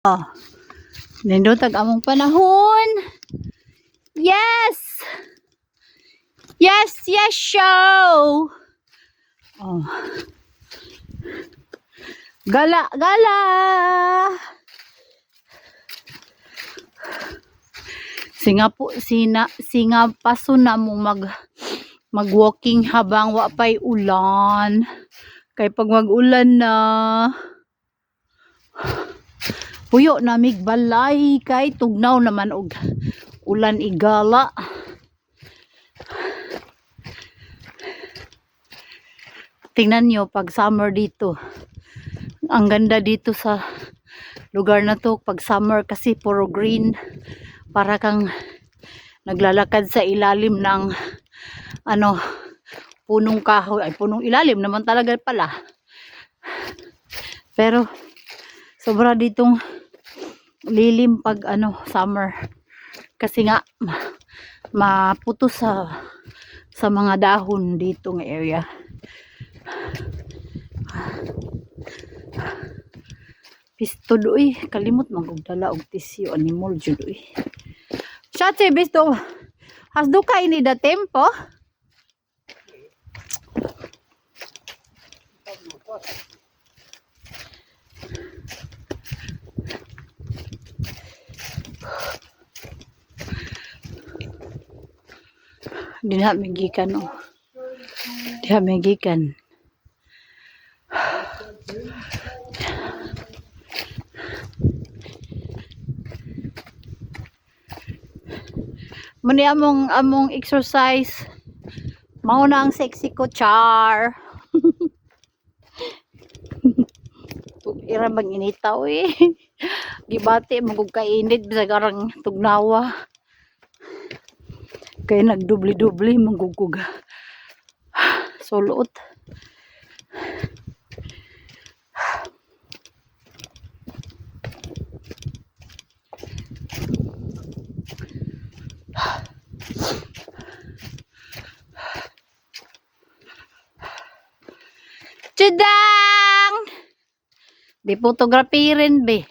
Oh, nindotag among panahon. Yes! Yes, yes, show! Oh. Gala, gala! Singa paso na mo mag-walking habang wapay ulan. Kay pag mag-ulan na, puyo na migbalay kay tugnaw naman og ulan igala. Tingnan nyo pag summer dito. Ang ganda dito sa lugar na to pag summer kasi puro green. Para kang naglalakad sa ilalim ng punong kahoy. Ay, punong ilalim naman talaga pala. Pero sobra ditong lilim pag summer. Kasi nga maputo sa mga dahon dito ng area. Pisto doy, kalimot magugdala og tisyo animal jud doy. Shate bisto. Has do ka ini da tempo? Diha magikan oh. Diha magikan. Muni among exercise. Mao na ang sexy ko char. Ira bang initaw eh. Gibati magug kainit bisag arang tugnawa. Kay nagdubli-dubli magugug. Sulot. Chudang! Di photography rin be.